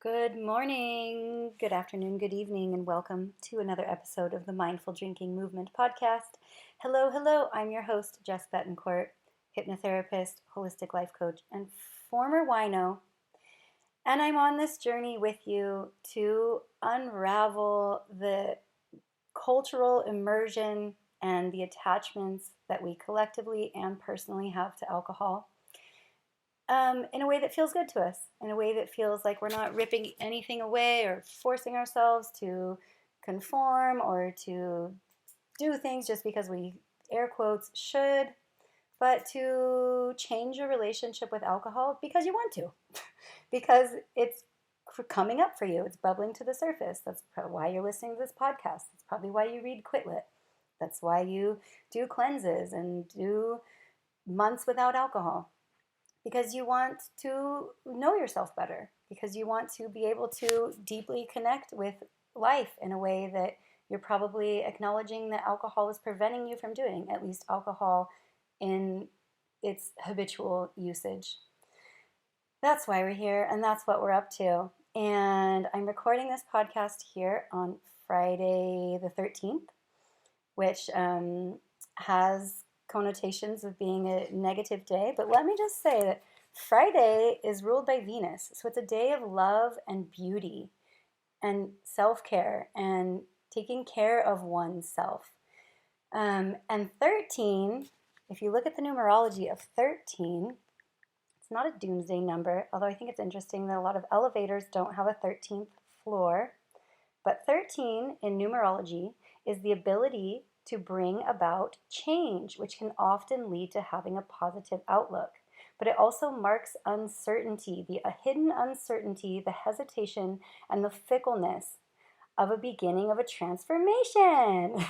Good morning, good afternoon, good evening, and welcome to another episode of the Mindful Drinking Movement podcast. Hello, I'm your host, Jess Betancourt, hypnotherapist, holistic life coach, and former wino. And I'm on this journey with you to unravel the cultural immersion and the attachments that we collectively and personally have to alcohol in a way that feels good to us, in a way that feels like we're not ripping anything away or forcing ourselves to conform or to do things just because we, air quotes, should, but to change your relationship with alcohol because you want to, because it's coming up for you, it's bubbling to the surface. That's why you're listening to this podcast. That's probably why you read Quitlet. That's why you do cleanses and do months without alcohol, because you want to know yourself better, because you want to be able to deeply connect with life in a way that you're probably acknowledging that alcohol is preventing you from doing, at least alcohol in its habitual usage. That's why we're here, and that's what we're up to. And I'm recording this podcast here on Friday the 13th, which has connotations of being a negative day. But let me just say that Friday is ruled by Venus. So it's a day of love and beauty and self-care and taking care of oneself. And 13, if you look at the numerology of 13, it's not a doomsday number, although I think it's interesting that a lot of elevators don't have a 13th floor. But 13 in numerology is the ability to bring about change, which can often lead to having a positive outlook. But it also marks uncertainty, the hidden uncertainty, the hesitation, and the fickleness of a beginning of a transformation.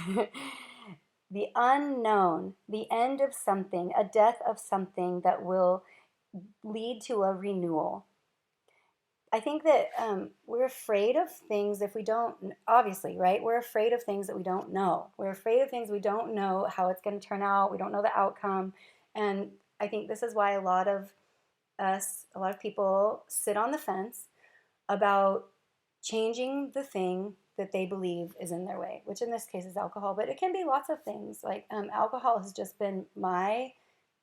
The unknown, the end of something, a death of something that will lead to a renewal. I think that we're afraid of things if we don't, obviously, right? We're afraid of things that we don't know. We're afraid of things we don't know how it's going to turn out. We don't know the outcome. And I think this is why a lot of people sit on the fence about changing the thing that they believe is in their way, which in this case is alcohol. But it can be lots of things. Like alcohol has just been my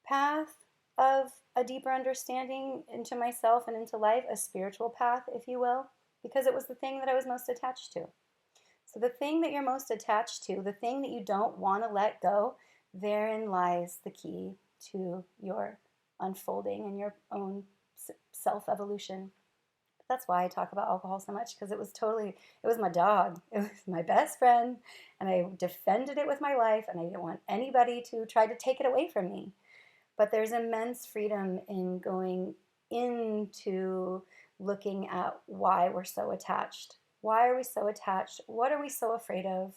path of a deeper understanding into myself and into life, a spiritual path, if you will, because it was the thing that I was most attached to. So the thing that you're most attached to, the thing that you don't want to let go, therein lies the key to your unfolding and your own self-evolution. That's why I talk about alcohol so much, because it was my dog. It was my best friend, and I defended it with my life, and I didn't want anybody to try to take it away from me. But there's immense freedom in going into looking at why we're so attached. Why are we so attached? What are we so afraid of?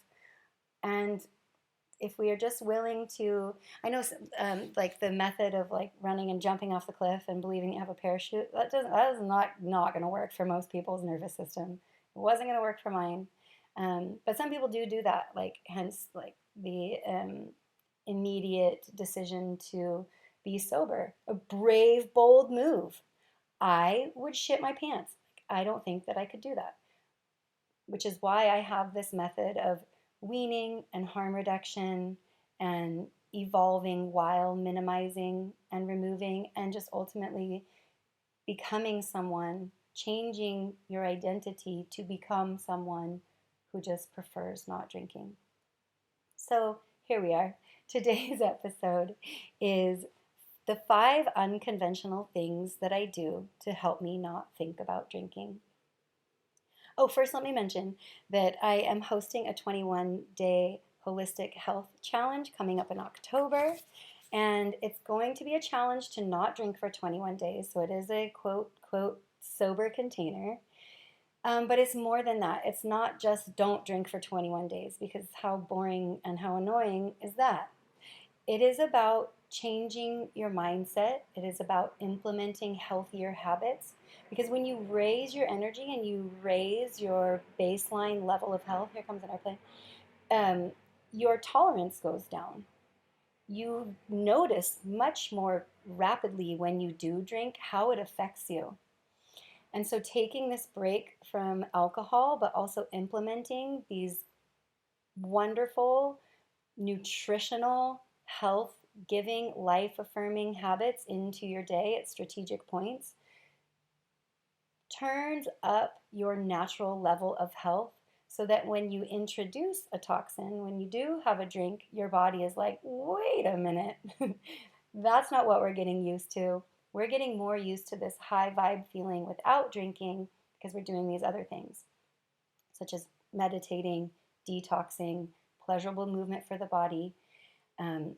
And if we are just willing to, I know like the method of like running and jumping off the cliff and believing you have a parachute, that is not going to work for most people's nervous system. It wasn't going to work for mine. But some people do that, like hence like the immediate decision to be sober, a brave, bold move. I would shit my pants. I don't think that I could do that, which is why I have this method of weaning and harm reduction and evolving while minimizing and removing and just ultimately becoming someone, changing your identity to become someone who just prefers not drinking. So here we are. Today's episode is the 5 unconventional things that I do to help me not think about drinking. Oh, first let me mention that I am hosting a 21-day holistic health challenge coming up in October. And it's going to be a challenge to not drink for 21 days. So it is a quote, sober container. But it's more than that. It's not just don't drink for 21 days, because how boring and how annoying is that? It is about changing your mindset. It is about implementing healthier habits. Because when you raise your energy and you raise your baseline level of health, here comes an airplane, your tolerance goes down. You notice much more rapidly when you do drink how it affects you. And so taking this break from alcohol, but also implementing these wonderful, nutritional, health giving, life affirming habits into your day at strategic points turns up your natural level of health so that when you introduce a toxin, when you do have a drink, your body is like, wait a minute, that's not what we're getting used to. We're getting more used to this high vibe feeling without drinking because we're doing these other things, such as meditating, detoxing, pleasurable movement for the body,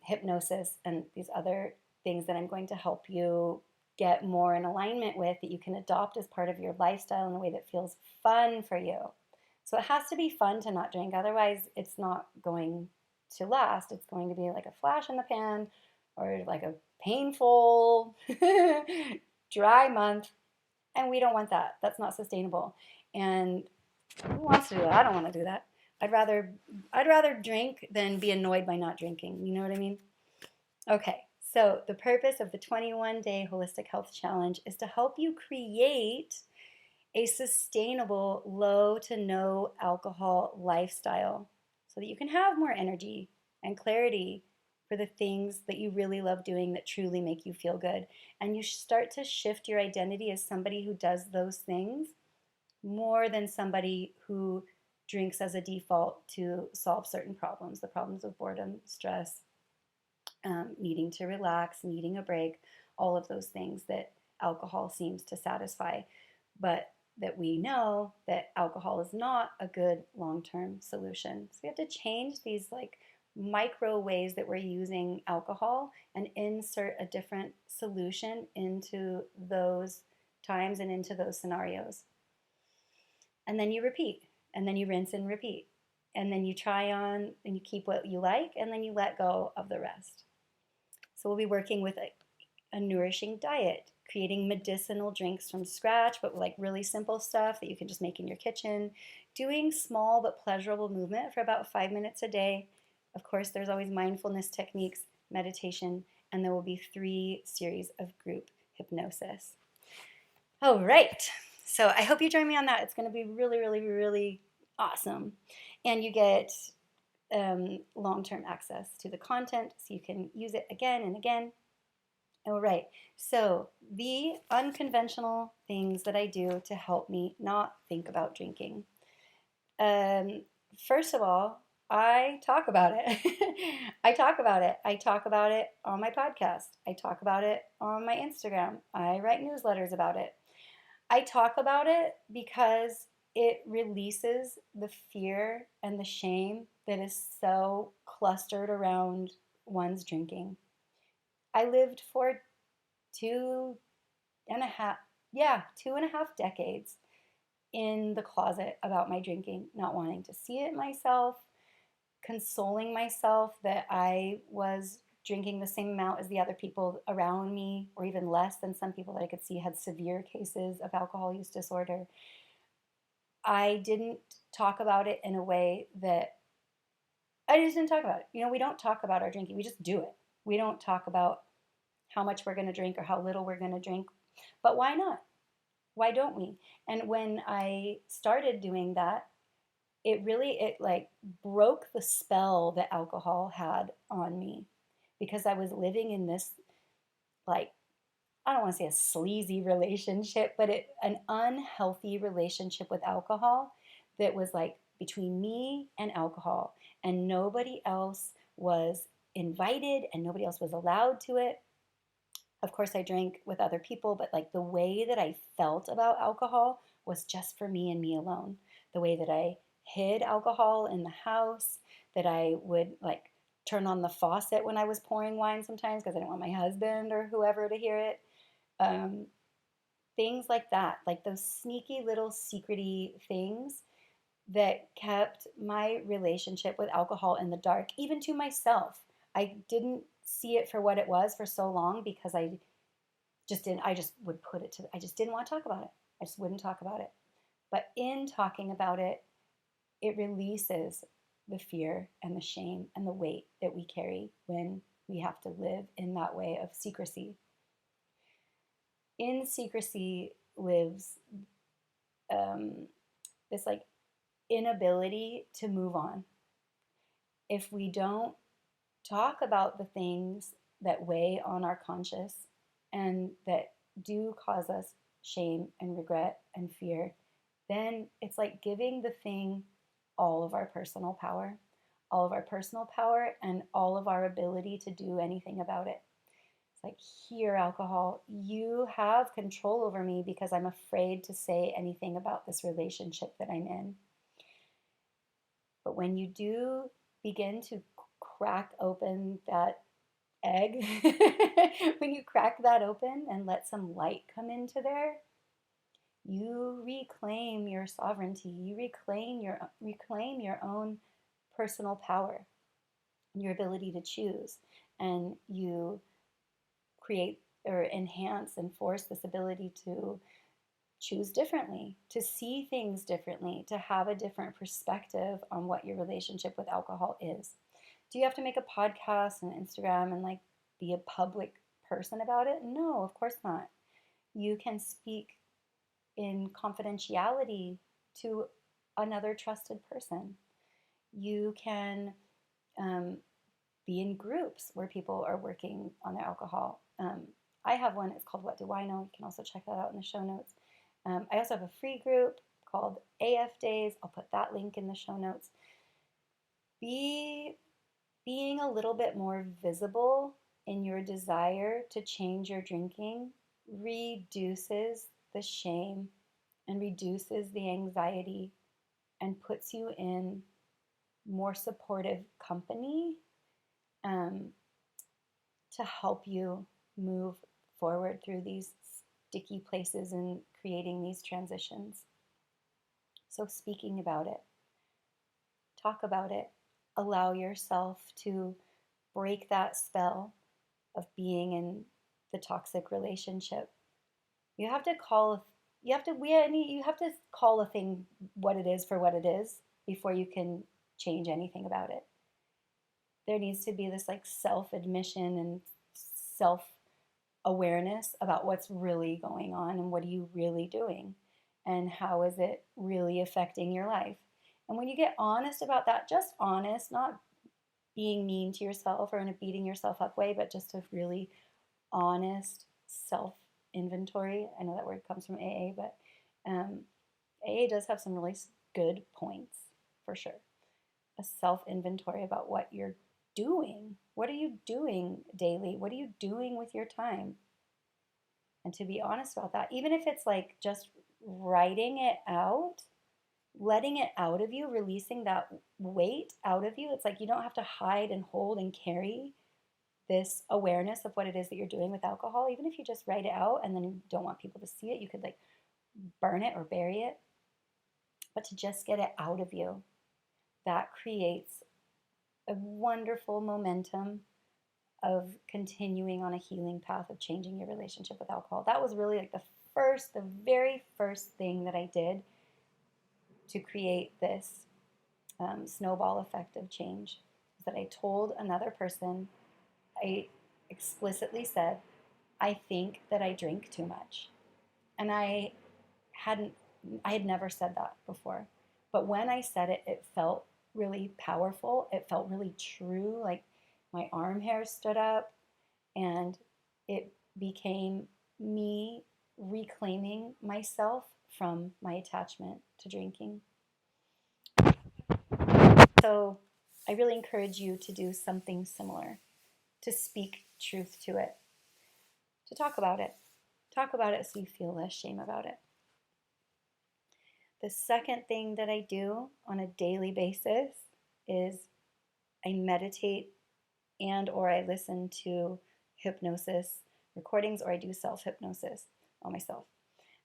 hypnosis, and these other things that I'm going to help you get more in alignment with, that you can adopt as part of your lifestyle in a way that feels fun for you. So it has to be fun to not drink. Otherwise, it's not going to last. It's going to be like a flash in the pan or like a painful, dry month. And we don't want that. That's not sustainable. And who wants to do that? I don't want to do that. I'd rather drink than be annoyed by not drinking. You know what I mean? Okay. So the purpose of the 21-day holistic health challenge is to help you create a sustainable low to no alcohol lifestyle so that you can have more energy and clarity for the things that you really love doing that truly make you feel good. And you start to shift your identity as somebody who does those things more than somebody who drinks as a default to solve certain problems, the problems of boredom, stress, needing to relax, needing a break, all of those things that alcohol seems to satisfy. But that we know that alcohol is not a good long-term solution. So we have to change these like micro ways that we're using alcohol and insert a different solution into those times and into those scenarios. And then you repeat, and then you rinse and repeat. And then you try on and you keep what you like, and then you let go of the rest. So we'll be working with a nourishing diet, creating medicinal drinks from scratch, but like really simple stuff that you can just make in your kitchen, doing small but pleasurable movement for about 5 minutes a day. Of course, there's always mindfulness techniques, meditation, and there will be 3 series of group hypnosis. All right. So I hope you join me on that. It's going to be really, really, really awesome. And you get long-term access to the content so you can use it again and again. All right, so the unconventional things that I do to help me not think about drinking. First of all, I talk about it. I talk about it. I talk about it on my podcast. I talk about it on my Instagram. I write newsletters about it. I talk about it because it releases the fear and the shame that is so clustered around one's drinking. I lived for 2.5, 2.5 decades in the closet about my drinking, not wanting to see it myself, consoling myself that I was drinking the same amount as the other people around me, or even less than some people that I could see had severe cases of alcohol use disorder. I didn't talk about it in a way that I just didn't talk about it. We don't talk about our drinking. We just do it. We don't talk about how much we're going to drink or how little we're going to drink. But why not? Why don't we? And when I started doing that, it like broke the spell that alcohol had on me, because I was living in this, like, I don't want to say a sleazy relationship, but an unhealthy relationship with alcohol that was like between me and alcohol, and nobody else was invited and nobody else was allowed to it. Of course, I drank with other people, but like the way that I felt about alcohol was just for me and me alone. The way that I hid alcohol in the house, that I would like turn on the faucet when I was pouring wine sometimes because I didn't want my husband or whoever to hear it. Um, Things like that, like those sneaky little secrety things that kept my relationship with alcohol in the dark, even to myself. I didn't see it for what it was for so long because I just would I just didn't want to talk about it. I just wouldn't talk about it. But in talking about it, it releases the fear and the shame and the weight that we carry when we have to live in that way of secrecy. In secrecy, lives this like inability to move on. If we don't talk about the things that weigh on our conscience and that do cause us shame and regret and fear, then it's like giving the thing all of our personal power, and all of our ability to do anything about it. It's like, here, alcohol, you have control over me because I'm afraid to say anything about this relationship that I'm in. But when you do begin to crack open that egg, when you crack that open and let some light come into there, you reclaim your sovereignty. You reclaim your own personal power, your ability to choose, and you create or enhance and force this ability to choose differently, to see things differently, to have a different perspective on what your relationship with alcohol is. Do you have to make a podcast and Instagram and like be a public person about it? No, of course not. You can speak in confidentiality to another trusted person. You can be in groups where people are working on their alcohol. I have one, it's called What Do I Know? You can also check that out in the show notes. I also have a free group called AF Days. I'll put that link in the show notes. Being a little bit more visible in your desire to change your drinking reduces the shame and reduces the anxiety and puts you in more supportive company to help you move forward through these sticky places and creating these transitions. So speaking about it, talk about it, allow yourself to break that spell of being in the toxic relationship. You have to call a thing what it is for what it is before you can change anything about it. There needs to be this like self-admission and self-awareness about what's really going on and what are you really doing and how is it really affecting your life. And when you get honest about that, just honest, not being mean to yourself or in a beating yourself up way, but just a really honest self inventory. I know that word comes from AA, but AA does have some really good points for sure. A self inventory about what you're doing. What are you doing daily? What are you doing with your time? And to be honest about that, even if it's like just writing it out, letting it out of you, releasing that weight out of you. It's like you don't have to hide and hold and carry this awareness of what it is that you're doing with alcohol. Even if you just write it out and then you don't want people to see it, you could like burn it or bury it. But to just get it out of you, that creates a wonderful momentum of continuing on a healing path of changing your relationship with alcohol. That was really like the very first thing that I did to create this snowball effect of change. Is that I told another person, I explicitly said, I think that I drink too much. And I had never said that before. But when I said it, it felt really powerful. It felt really true. Like my arm hairs stood up and it became me reclaiming myself from my attachment to drinking. So I really encourage you to do something similar, to speak truth to it, to talk about it. Talk about it so you feel less shame about it. The second thing that I do on a daily basis is I meditate and or I listen to hypnosis recordings or I do self-hypnosis on myself.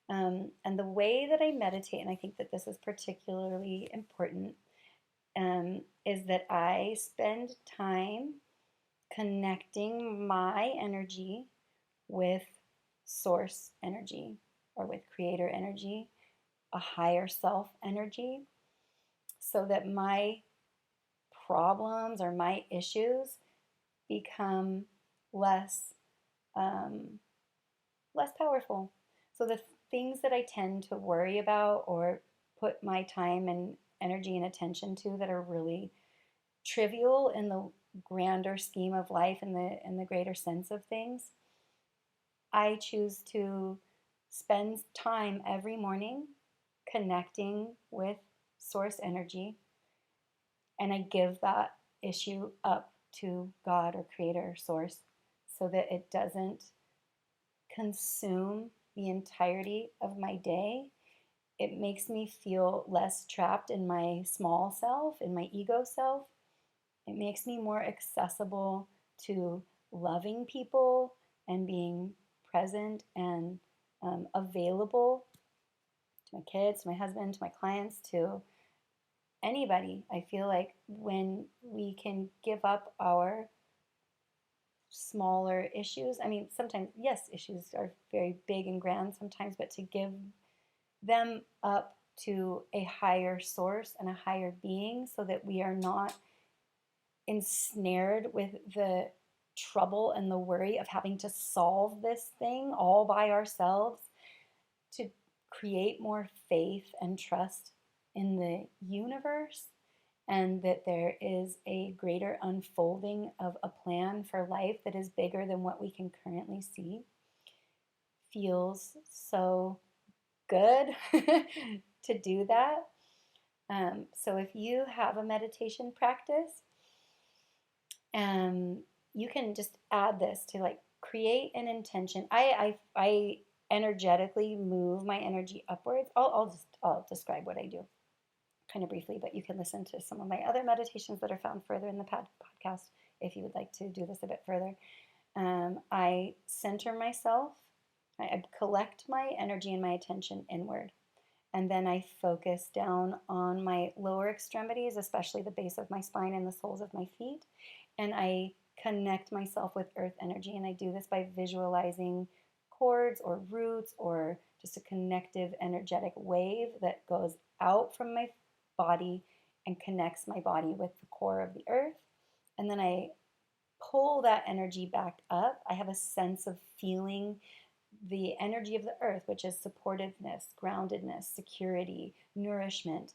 And the way that I meditate, and I think that this is particularly important, is that I spend time connecting my energy with source energy or with creator energy, a higher self energy, so that my problems or my issues become less powerful. So things that I tend to worry about or put my time and energy and attention to that are really trivial in the grander scheme of life and the greater sense of things, I choose to spend time every morning connecting with source energy, and I give that issue up to God or creator or source so that it doesn't consume the entirety of my day. It makes me feel less trapped in my small self, in my ego self. It makes me more accessible to loving people and being present and available to my kids, to my husband, to my clients, to anybody. I feel like when we can give up our smaller issues, I mean, sometimes, yes, issues are very big and grand sometimes, but to give them up to a higher source and a higher being so that we are not ensnared with the trouble and the worry of having to solve this thing all by ourselves, to create more faith and trust in the universe and that there is a greater unfolding of a plan for life that is bigger than what we can currently see, feels so good to do that. So if you have a meditation practice, you can just add this to like create an intention. I energetically move my energy upwards. I'll describe what I do kind of briefly, but you can listen to some of my other meditations that are found further in the podcast if you would like to do this a bit further. I center myself. I collect my energy and my attention inward. And then I focus down on my lower extremities, especially the base of my spine and the soles of my feet. And I connect myself with earth energy. And I do this by visualizing cords or roots or just a connective energetic wave that goes out from my body and connects my body with the core of the earth. And then I pull that energy back up. I have a sense of feeling the energy of the earth, which is supportiveness, groundedness, security, nourishment.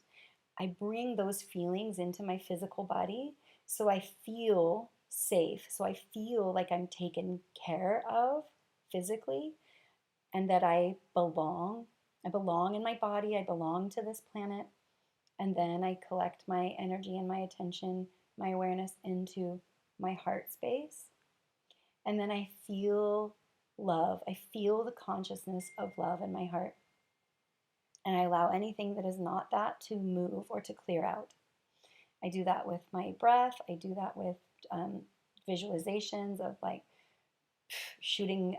I bring those feelings into my physical body so I feel safe, so I feel like I'm taken care of physically and that I belong. I belong in my body, I belong to this planet. And then I collect my energy and my attention, my awareness into my heart space. And then I feel love. I feel the consciousness of love in my heart. And I allow anything that is not that to move or to clear out. I do that with my breath. I do that with visualizations of like shooting.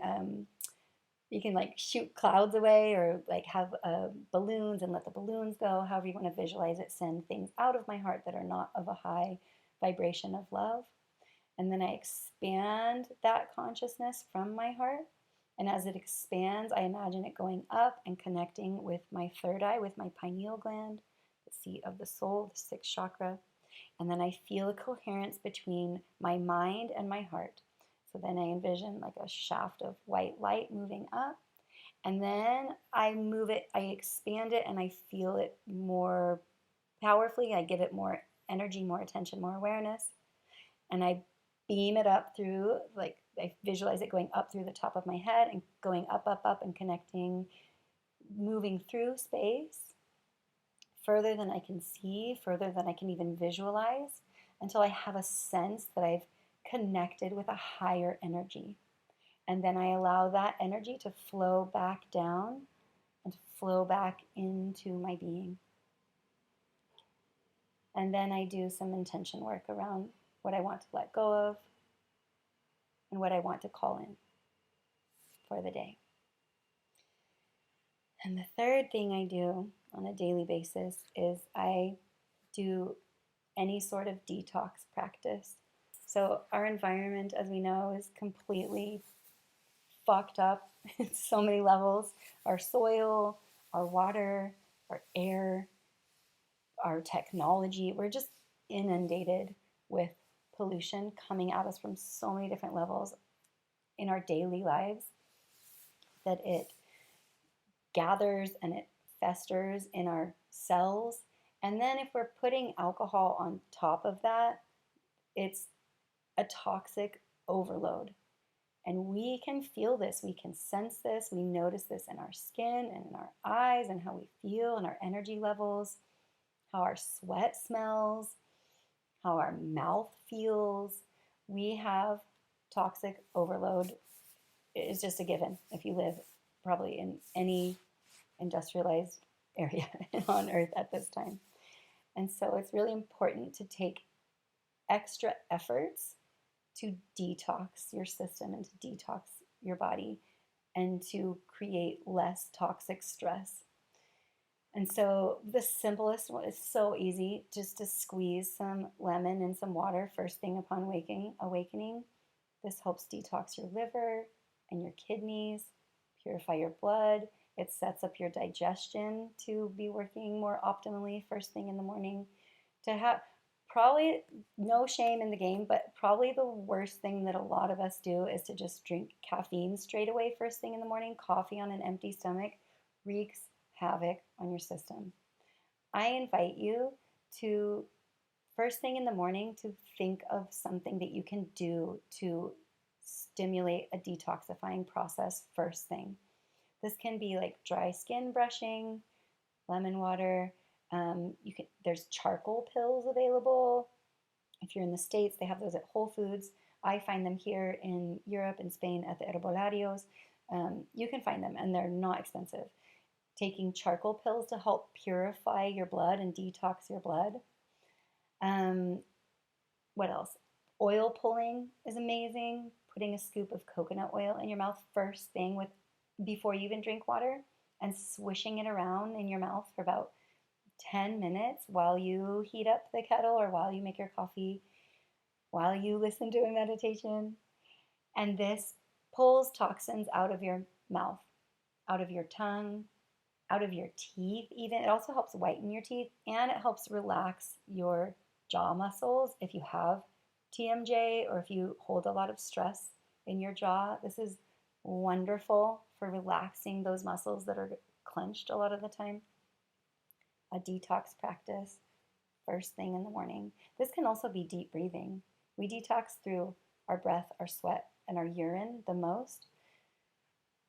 You can like shoot clouds away or like have balloons and let the balloons go. However you want to visualize it, send things out of my heart that are not of a high vibration of love. And then I expand that consciousness from my heart. And as it expands, I imagine it going up and connecting with my third eye, with my pineal gland, the seat of the soul, the sixth chakra. And then I feel a coherence between my mind and my heart. So then I envision like a shaft of white light moving up. And then I move it, I expand it, and I feel it more powerfully. I give it more energy, more attention, more awareness. And I beam it up through, like I visualize it going up through the top of my head and going up, up, up and connecting, moving through space further than I can see, further than I can even visualize, until I have a sense that I've connected with a higher energy. And then I allow that energy to flow back down and to flow back into my being. And then I do some intention work around what I want to let go of and what I want to call in for the day. And the third thing I do on a daily basis is I do any sort of detox practice. So our environment, as we know, is completely fucked up in so many levels. Our soil, our water, our air, our technology, we're just inundated with pollution coming at us from so many different levels in our daily lives that it gathers and it festers in our cells. And then if we're putting alcohol on top of that, it's a toxic overload. And we can feel this, we can sense this, we notice this in our skin and in our eyes and how we feel and our energy levels, how our sweat smells, how our mouth feels. We have toxic overload. It's just a given if you live probably in any industrialized area on earth at this time. And so it's really important to take extra efforts to detox your system and to detox your body and to create less toxic stress. And so the simplest one is so easy, just to squeeze some lemon in some water first thing upon awakening. This helps detox your liver and your kidneys, purify your blood. It sets up your digestion to be working more optimally first thing in the morning. To have probably no shame in the game, but probably the worst thing that a lot of us do is to just drink caffeine straight away first thing in the morning. Coffee on an empty stomach wreaks havoc on your system. I invite you to first thing in the morning to think of something that you can do to stimulate a detoxifying process first thing. This can be like dry skin brushing, lemon water. There's charcoal pills available. If you're in the States, they have those at Whole Foods. I find them here in Europe and Spain at the herbolarios. You can find them, and they're not expensive. Taking charcoal pills to help purify your blood and detox your blood. What else? Oil pulling is amazing. Putting a scoop of coconut oil in your mouth first thing before you even drink water, and swishing it around in your mouth for about 10 minutes while you heat up the kettle or while you make your coffee, while you listen to a meditation. And this pulls toxins out of your mouth, out of your tongue, out of your teeth even. It also helps whiten your teeth, and it helps relax your jaw muscles if you have TMJ or if you hold a lot of stress in your jaw. This is wonderful for relaxing those muscles that are clenched a lot of the time. A detox practice first thing in the morning. This can also be deep breathing. We detox through our breath, our sweat, and our urine the most.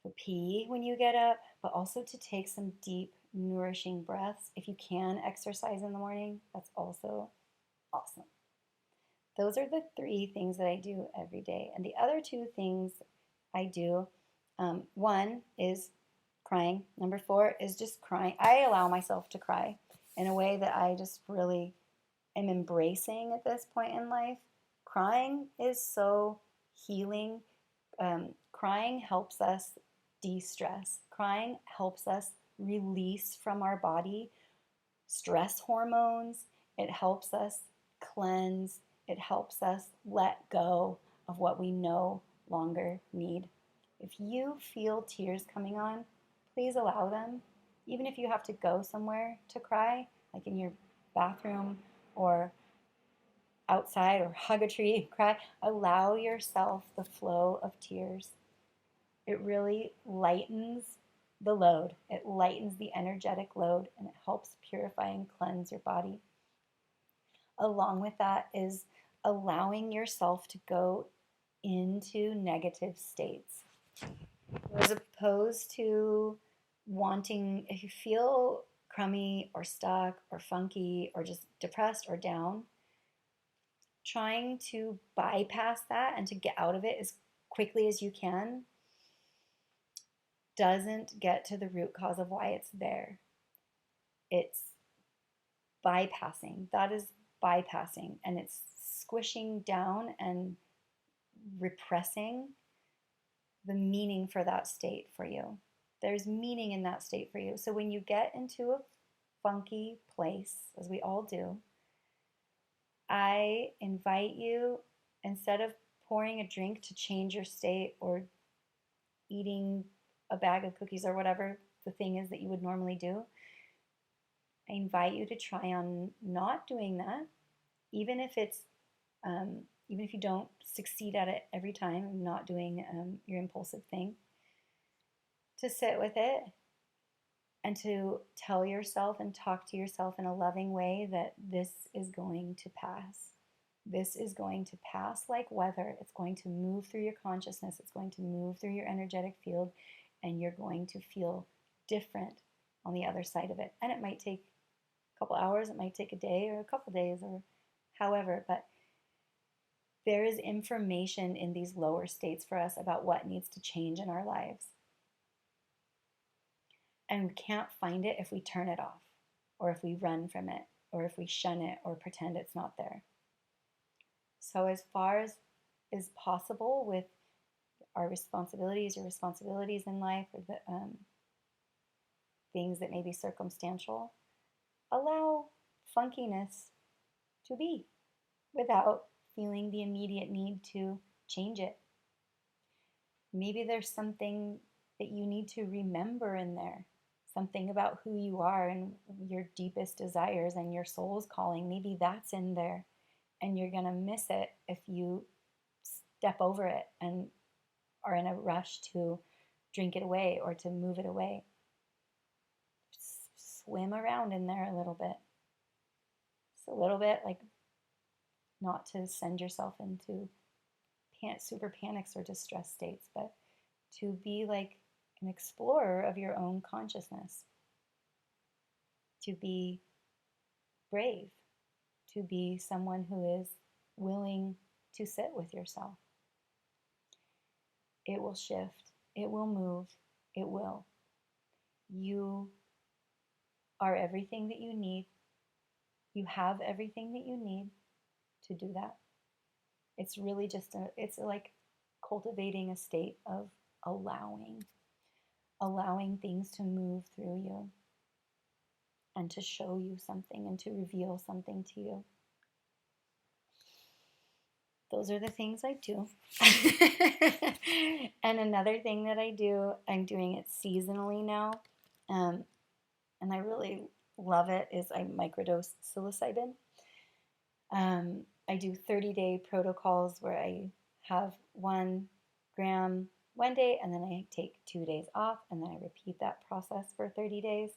To pee when you get up, but also to take some deep, nourishing breaths. If you can exercise in the morning, that's also awesome. Those are the 3 things that I do every day. And the other 2 things I do, one is crying. Number 4 is just crying. I allow myself to cry in a way that I just really am embracing at this point in life. Crying is so healing. Crying helps us de-stress. Crying helps us release from our body stress hormones. It helps us cleanse. It helps us let go of what we no longer need. If you feel tears coming on, please allow them. Even if you have to go somewhere to cry, like in your bathroom or outside or hug a tree and cry, allow yourself the flow of tears. It really lightens the load. It lightens the energetic load, and it helps purify and cleanse your body. Along with that is allowing yourself to go into negative states. As opposed to wanting, if you feel crummy or stuck or funky or just depressed or down, trying to bypass that and to get out of it as quickly as you can doesn't get to the root cause of why it's there. It's bypassing. That is bypassing, and it's squishing down and repressing the meaning for that state for you. There's meaning in that state for you. So when you get into a funky place, as we all do, I invite you, instead of pouring a drink to change your state or eating a bag of cookies or whatever the thing is that you would normally do, I invite you to try on not doing that, even if you don't succeed at it every time, not doing your impulsive thing, to sit with it and to tell yourself and talk to yourself in a loving way that this is going to pass. This is going to pass like weather. It's going to move through your consciousness. It's going to move through your energetic field, and you're going to feel different on the other side of it. And it might take a couple hours, it might take a day or a couple days or however, but there is information in these lower states for us about what needs to change in our lives. And we can't find it if we turn it off, or if we run from it, or if we shun it, or pretend it's not there. So, as far as is possible with our responsibilities or responsibilities in life, or the things that may be circumstantial, allow funkiness to be without feeling the immediate need to change it. Maybe there's something that you need to remember in there, something about who you are and your deepest desires and your soul's calling. Maybe that's in there, and you're going to miss it if you step over it and are in a rush to drink it away or to move it away. Swim around in there a little bit. Just a little bit, like not to send yourself into super panics or distress states, but to be like an explorer of your own consciousness, to be brave, to be someone who is willing to sit with yourself. It will shift, it will move, it will. You are everything that you need. You have everything that you need to do that. It's really just it's like cultivating a state of allowing things to move through you and to show you something and to reveal something to you. Those are the things I do. And another thing that I do, I'm doing it seasonally now, and I really love it, is I microdose psilocybin. I do 30-day protocols where I have 1 gram one day, and then I take 2 days off, and then I repeat that process for 30 days.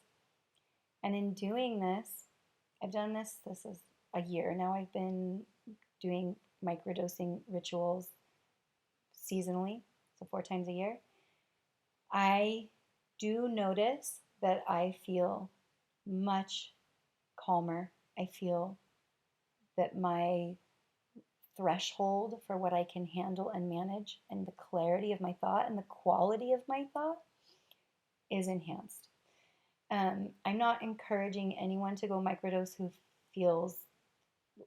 And in doing this, I've done this is a year now. I've been doing microdosing rituals seasonally, so 4 times a year. I do notice that I feel much calmer. I feel that my threshold for what I can handle and manage, and the clarity of my thought and the quality of my thought, is enhanced. I'm not encouraging anyone to go microdose who feels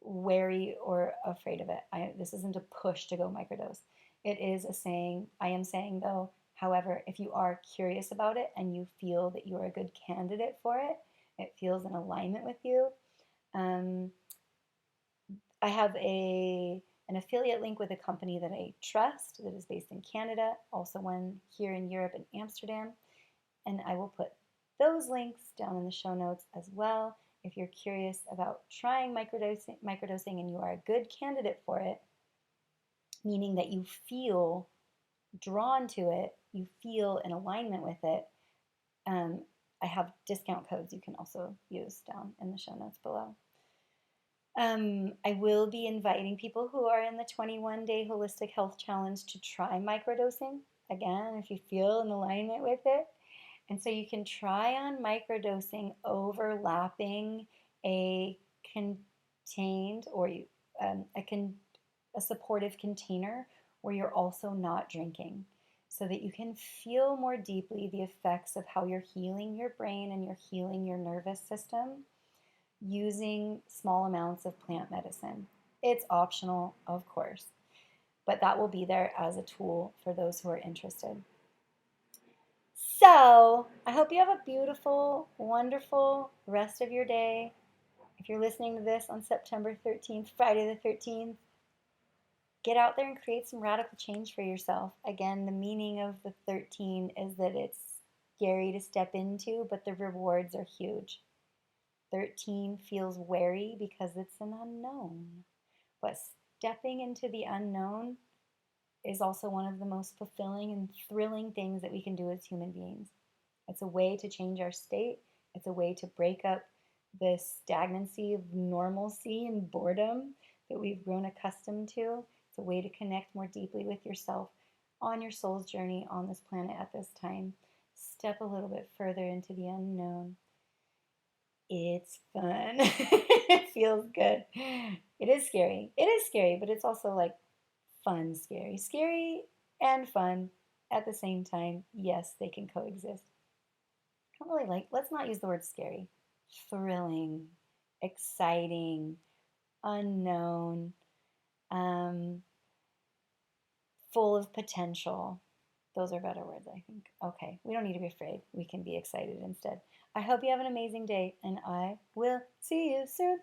wary or afraid of it. This isn't a push to go microdose. It is a saying. I am saying, though, however, if you are curious about it and you feel that you are a good candidate for it, it feels in alignment with you, I have an affiliate link with a company that I trust that is based in Canada, also one here in Europe in Amsterdam, and I will put those links down in the show notes as well. If you're curious about trying microdosing and you are a good candidate for it, meaning that you feel drawn to it, you feel in alignment with it, I have discount codes you can also use down in the show notes below. I will be inviting people who are in the 21-day Holistic Health Challenge to try microdosing. Again, if you feel in alignment with it. And so you can try on microdosing overlapping a contained or a supportive container where you're also not drinking, so that you can feel more deeply the effects of how you're healing your brain and you're healing your nervous system using small amounts of plant medicine. It's optional, of course, but that will be there as a tool for those who are interested. So, I hope you have a beautiful, wonderful rest of your day. If you're listening to this on September 13th, Friday the 13th, get out there and create some radical change for yourself. Again, the meaning of the 13 is that it's scary to step into, but the rewards are huge. 13 feels wary because it's an unknown. But stepping into the unknown is also one of the most fulfilling and thrilling things that we can do as human beings. It's a way to change our state. It's a way to break up the stagnancy of normalcy and boredom that we've grown accustomed to. It's a way to connect more deeply with yourself on your soul's journey on this planet at this time. Step a little bit further into the unknown. It's fun. It feels good. It is scary. It is scary, but it's also like fun scary. Scary and fun at the same time. Yes, they can coexist. I don't really like, let's not use the word scary. Thrilling, exciting, unknown, um, full of potential. Those are better words, I think. Okay, we don't need to be afraid. We can be excited instead. I hope you have an amazing day, and I will see you soon.